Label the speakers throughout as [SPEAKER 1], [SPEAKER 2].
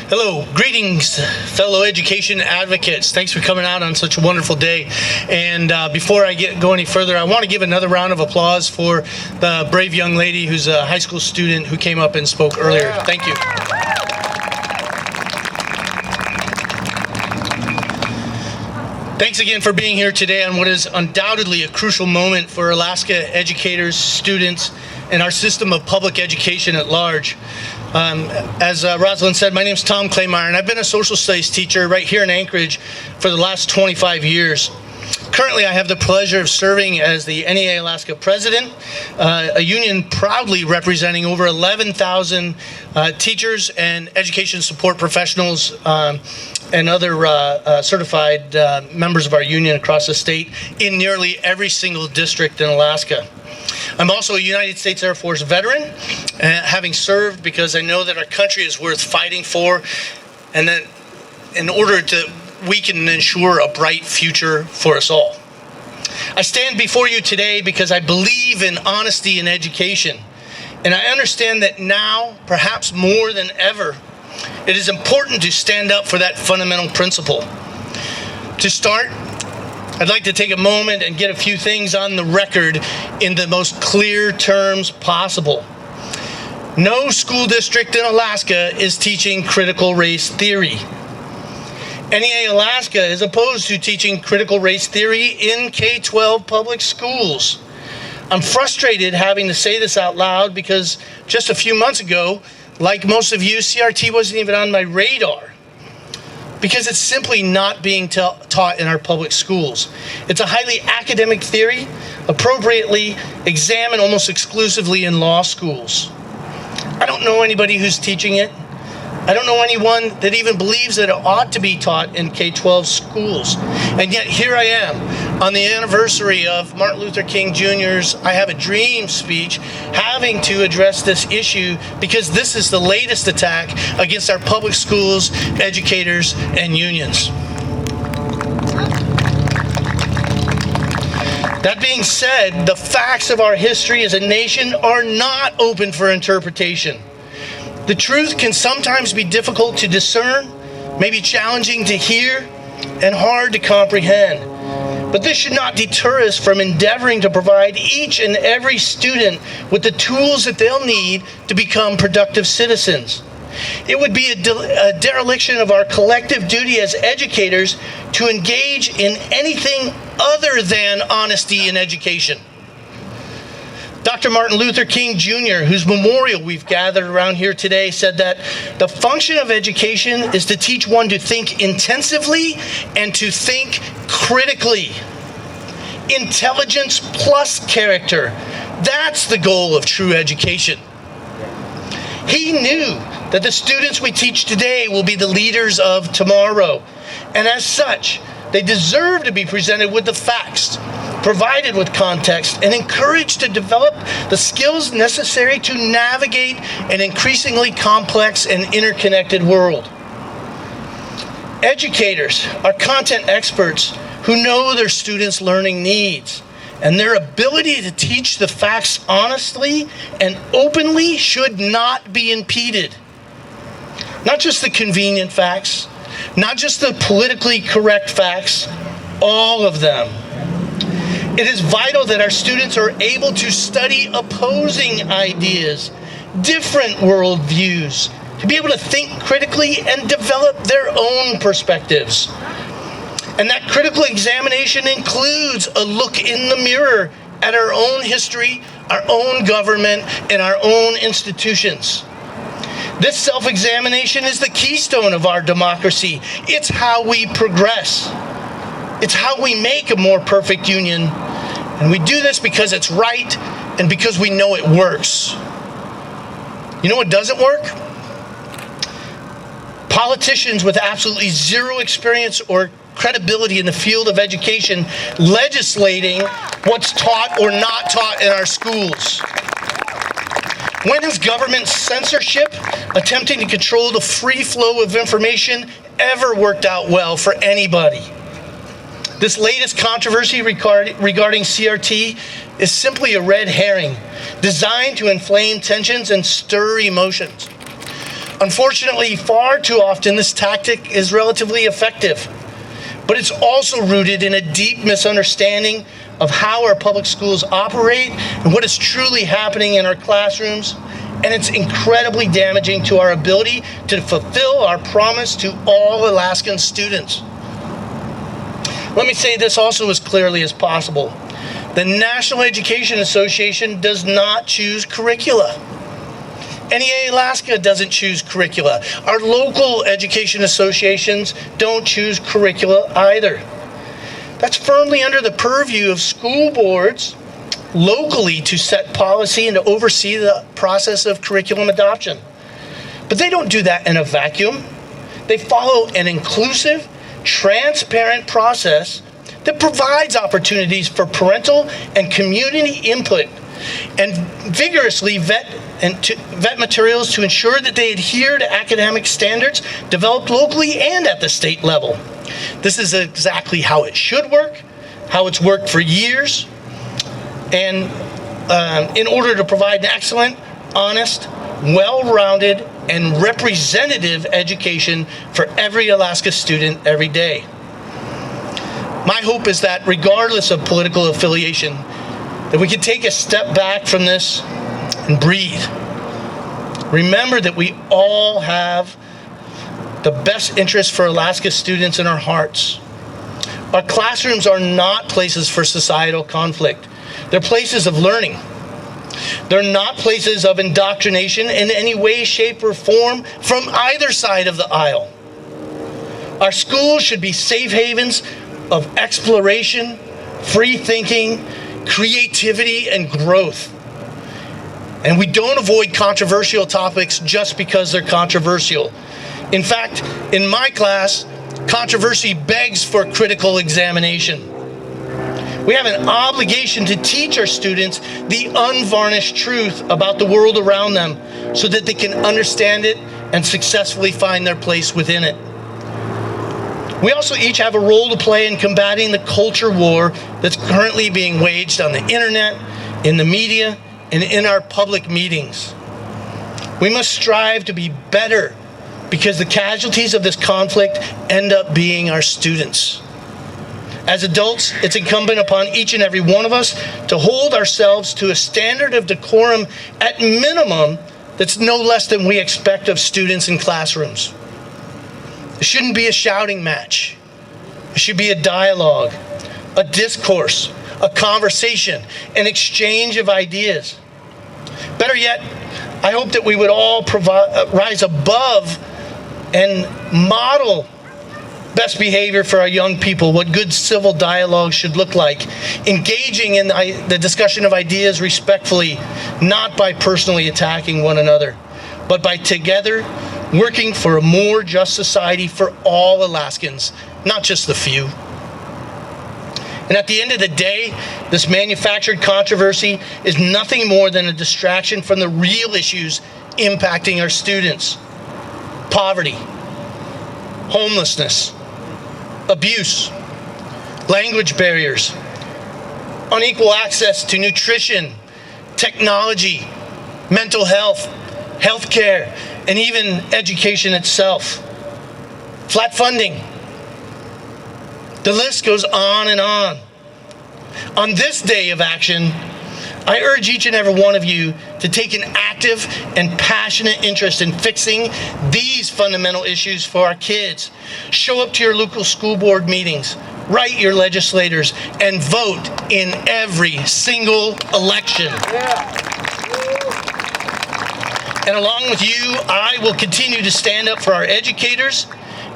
[SPEAKER 1] Hello, greetings, fellow education advocates. Thanks for coming out on such a wonderful day. And before I go any further, I want to give another round of applause for the brave young lady who's a high school student who came up and spoke earlier. Thank you. Thanks again for being here today on what is undoubtedly a crucial moment for Alaska educators, students, and our system of public education at large. As Rosalind said, my name is Tom Klaameyer, and I've been a social studies teacher right here in Anchorage for the last 25 years. Currently, I have the pleasure of serving as the NEA-Alaska president, a union proudly representing over 11,000 teachers and education support professionals and other certified members of our union across the state in nearly every single district in Alaska. I'm also a United States Air Force veteran, having served because I know that our country is worth fighting for, and that in order to we can ensure a bright future for us all. I stand before you today because I believe in honesty in education, and I understand that now, perhaps more than ever, it is important to stand up for that fundamental principle. To start, I'd like to take a moment and get a few things on the record in the most clear terms possible. No school district in Alaska is teaching critical race theory. NEA-Alaska is opposed to teaching critical race theory in K-12 public schools. I'm frustrated having to say this out loud because just a few months ago, like most of you, CRT wasn't even on my radar, because it's simply not being taught in our public schools. It's a highly academic theory, appropriately examined almost exclusively in law schools. I don't know anybody who's teaching it. I don't know anyone that even believes that it ought to be taught in K-12 schools. And yet here I am on the anniversary of Martin Luther King Jr.'s I Have a Dream speech, having to address this issue because this is the latest attack against our public schools, educators, and unions. That being said, the facts of our history as a nation are not open for interpretation. The truth can sometimes be difficult to discern, maybe challenging to hear, and hard to comprehend. But this should not deter us from endeavoring to provide each and every student with the tools that they'll need to become productive citizens. It would be a dereliction of our collective duty as educators to engage in anything other than honesty in education. Dr. Martin Luther King Jr., whose memorial we've gathered around here today, said that the function of education is to teach one to think intensively and to think critically. Intelligence plus character. That's the goal of true education. He knew that the students we teach today will be the leaders of tomorrow, and as such, they deserve to be presented with the facts, provided with context, and encouraged to develop the skills necessary to navigate an increasingly complex and interconnected world. Educators are content experts who know their students' learning needs, and their ability to teach the facts honestly and openly should not be impeded. Not just the convenient facts, not just the politically correct facts, all of them. It is vital that our students are able to study opposing ideas, different worldviews, to be able to think critically and develop their own perspectives. And that critical examination includes a look in the mirror at our own history, our own government, and our own institutions. This self-examination is the keystone of our democracy. It's how we progress. It's how we make a more perfect union. And we do this because it's right and because we know it works. You know what doesn't work? Politicians with absolutely zero experience or credibility in the field of education legislating what's taught or not taught in our schools. When has government censorship, attempting to control the free flow of information, ever worked out well for anybody? This latest controversy regarding CRT is simply a red herring designed to inflame tensions and stir emotions. Unfortunately, far too often this tactic is relatively effective, but it's also rooted in a deep misunderstanding of how our public schools operate and what is truly happening in our classrooms, and it's incredibly damaging to our ability to fulfill our promise to all Alaskan students. Let me say this also as clearly as possible. The National Education Association does not choose curricula. NEA-Alaska doesn't choose curricula. Our local education associations don't choose curricula either. That's firmly under the purview of school boards locally to set policy and to oversee the process of curriculum adoption. But they don't do that in a vacuum. They follow an inclusive, transparent process that provides opportunities for parental and community input and vigorously vet materials to ensure that they adhere to academic standards developed locally and at the state level. This is exactly how it should work, how it's worked for years, and in order to provide an excellent, honest, well-rounded, and representative education for every Alaska student every day. My hope is that regardless of political affiliation, that we can take a step back from this and breathe. Remember that we all have the best interest for Alaska students in our hearts. Our classrooms are not places for societal conflict. They're places of learning. They're not places of indoctrination in any way, shape, or form from either side of the aisle. Our schools should be safe havens of exploration, free thinking, creativity, and growth. And we don't avoid controversial topics just because they're controversial. In fact, in my class, controversy begs for critical examination. We have an obligation to teach our students the unvarnished truth about the world around them so that they can understand it and successfully find their place within it. We also each have a role to play in combating the culture war that's currently being waged on the internet, in the media, and in our public meetings. We must strive to be better because the casualties of this conflict end up being our students. As adults, it's incumbent upon each and every one of us to hold ourselves to a standard of decorum at minimum that's no less than we expect of students in classrooms. It shouldn't be a shouting match. It should be a dialogue, a discourse, a conversation, an exchange of ideas. Better yet, I hope that we would all rise above and model best behavior for our young people, what good civil dialogue should look like, engaging in the discussion of ideas respectfully, not by personally attacking one another, but by together working for a more just society for all Alaskans, not just the few. And at the end of the day, this manufactured controversy is nothing more than a distraction from the real issues impacting our students. Poverty, homelessness, abuse, language barriers, unequal access to nutrition, technology, mental health, healthcare, and even education itself. Flat funding. The list goes on and on. On this day of action, I urge each and every one of you to take an active and passionate interest in fixing these fundamental issues for our kids. Show up to your local school board meetings, write your legislators, and vote in every single election. And along with you, I will continue to stand up for our educators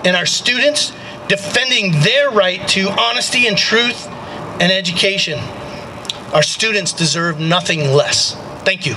[SPEAKER 1] and our students, defending their right to honesty and truth and education. Our students deserve nothing less. Thank you.